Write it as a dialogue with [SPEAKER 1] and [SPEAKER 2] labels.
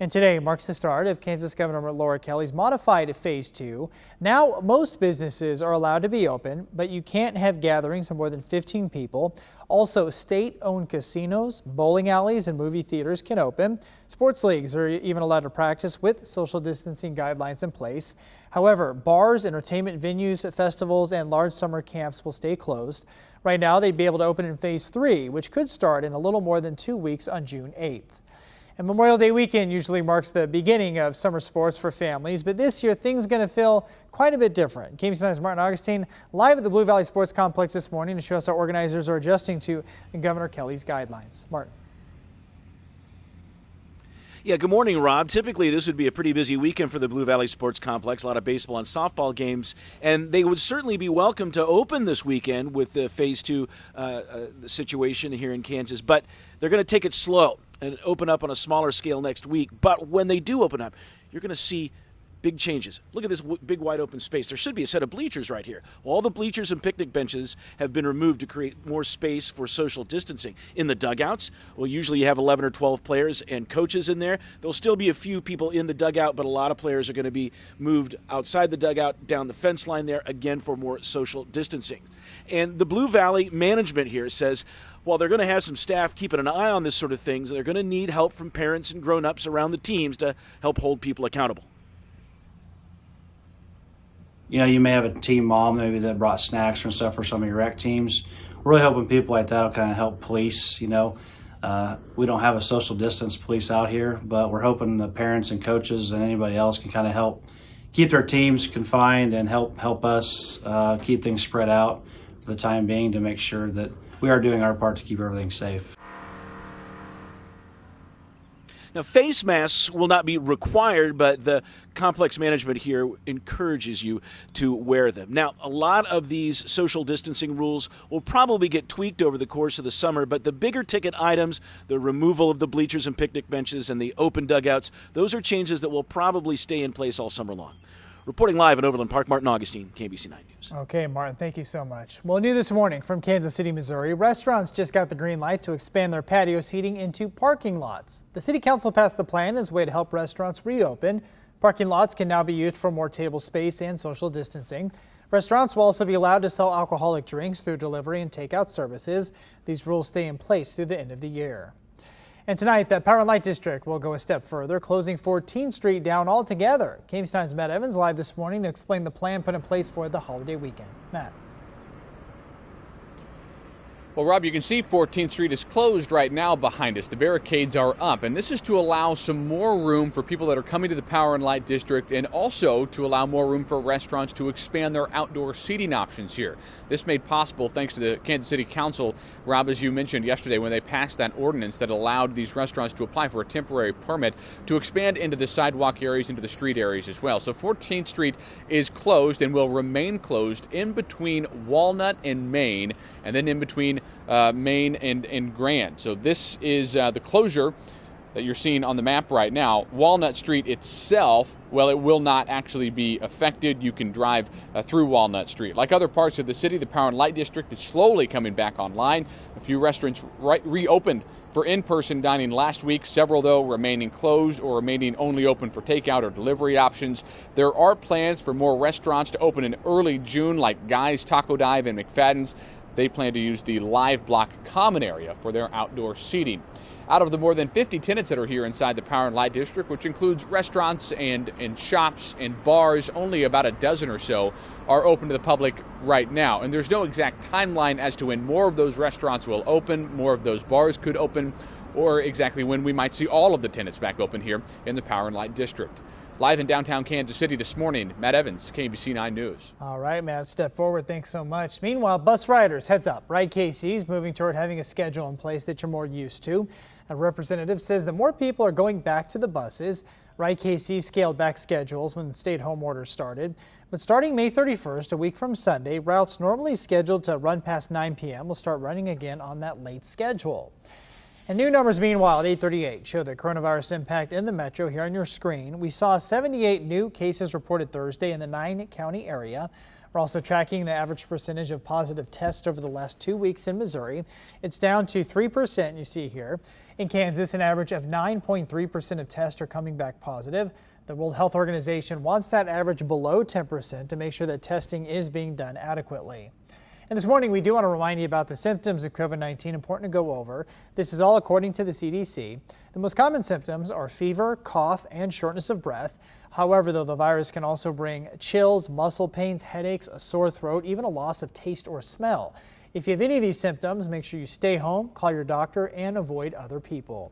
[SPEAKER 1] And today marks the start of Kansas Governor Laura Kelly's modified Phase 2. Now, most businesses are allowed to be open, but you can't have gatherings of more than 15 people. Also, state-owned casinos, bowling alleys, and movie theaters can open. Sports leagues are even allowed to practice with social distancing guidelines in place. However, bars, entertainment venues, festivals, and large summer camps will stay closed. Right now, they'd be able to open in Phase 3, which could start in a little more than 2 weeks on June 8th. And Memorial Day weekend usually marks the beginning of summer sports for families, but this year things are going to feel quite a bit different. KMBC 9's Martin Augustine live at the Blue Valley Sports Complex this morning to show us how organizers are adjusting to Governor Kelly's guidelines. Martin.
[SPEAKER 2] Yeah, good morning, Rob. Typically, this would be a pretty busy weekend for the Blue Valley Sports Complex, a lot of baseball and softball games, and they would certainly be welcome to open this weekend with the Phase 2 situation here in Kansas, but they're going to take it slow and open up on a smaller scale next week. But when they do open up, you're going to see big changes. Look at this big wide open space. There should be a set of bleachers right here. All the bleachers and picnic benches have been removed to create more space for social distancing. In the dugouts, well, usually you have 11 or 12 players and coaches in there. There'll still be a few people in the dugout, but a lot of players are going to be moved outside the dugout, down the fence line there, again for more social distancing. And the Blue Valley management here says, while they're going to have some staff keeping an eye on this sort of things, they're going to need help from parents and grown-ups around the teams to help hold people accountable.
[SPEAKER 3] You know, you may have a team mom maybe that brought snacks and stuff for some of your rec teams. We're really hoping people like that will kind of help police, we don't have a social distance police out here, but we're hoping the parents and coaches and anybody else can kind of help keep their teams confined and help us keep things spread out for the time being to make sure that we are doing our part to keep everything safe.
[SPEAKER 2] Now, face masks will not be required, but the complex management here encourages you to wear them. Now, a lot of these social distancing rules will probably get tweaked over the course of the summer, but the bigger ticket items, the removal of the bleachers and picnic benches and the open dugouts, those are changes that will probably stay in place all summer long. Reporting live in Overland Park, Martin Augustine, KMBC 9 News.
[SPEAKER 1] Okay, Martin, thank you so much. Well, new this morning from Kansas City, Missouri, restaurants just got the green light to expand their patio seating into parking lots. The city council passed the plan as a way to help restaurants reopen. Parking lots can now be used for more table space and social distancing. Restaurants will also be allowed to sell alcoholic drinks through delivery and takeout services. These rules stay in place through the end of the year. And tonight, the Power and Light District will go a step further, closing 14th Street down altogether. KMBC 9's Matt Evans live this morning to explain the plan put in place for the holiday weekend. Matt.
[SPEAKER 4] Well, Rob, you can see 14th Street is closed right now behind us. The barricades are up, and this is to allow some more room for people that are coming to the Power and Light District and also to allow more room for restaurants to expand their outdoor seating options here. This made possible thanks to the Kansas City Council, Rob, as you mentioned yesterday, when they passed that ordinance that allowed these restaurants to apply for a temporary permit to expand into the sidewalk areas, into the street areas as well. So 14th Street is closed and will remain closed in between Walnut and Main, and then in between Main and Grand. So this is the closure that you're seeing on the map right now. Walnut Street itself, well, it will not actually be affected. You can drive through Walnut Street. Like other parts of the city, the Power and Light District is slowly coming back online. A few restaurants reopened for in-person dining last week, several, though, remaining closed or remaining only open for takeout or delivery options. There are plans for more restaurants to open in early June, like Guy's Taco Dive and McFadden's. They plan to use the live block common area for their outdoor seating. Out of the more than 50 tenants that are here inside the Power and Light District, which includes restaurants and shops and bars, only about a dozen or so are open to the public right now. And there's no exact timeline as to when more of those restaurants will open, more of those bars could open, or exactly when we might see all of the tenants back open here in the Power and Light District. Live in downtown Kansas City this morning, Matt Evans, KMBC 9 News.
[SPEAKER 1] All right, Matt, step forward. Thanks so much. Meanwhile, bus riders, heads up. Ride KC is moving toward having a schedule in place that you're more used to. A representative says that more people are going back to the buses. Ride KC scaled back schedules when stay-at-home orders started. But starting May 31st, a week from Sunday, routes normally scheduled to run past 9 p.m. will start running again on that late schedule. And new numbers meanwhile at 8:38 show the coronavirus impact in the metro here on your screen. We saw 78 new cases reported Thursday in the 9-county area. We're also tracking the average percentage of positive tests over the last 2 weeks in Missouri. It's down to 3%, you see here. In Kansas, an average of 9.3% of tests are coming back positive. The World Health Organization wants that average below 10% to make sure that testing is being done adequately. And this morning, we do want to remind you about the symptoms of COVID-19, important to go over. This is all according to the CDC. The most common symptoms are fever, cough, and shortness of breath. However, though, the virus can also bring chills, muscle pains, headaches, a sore throat, even a loss of taste or smell. If you have any of these symptoms, make sure you stay home, call your doctor, and avoid other people.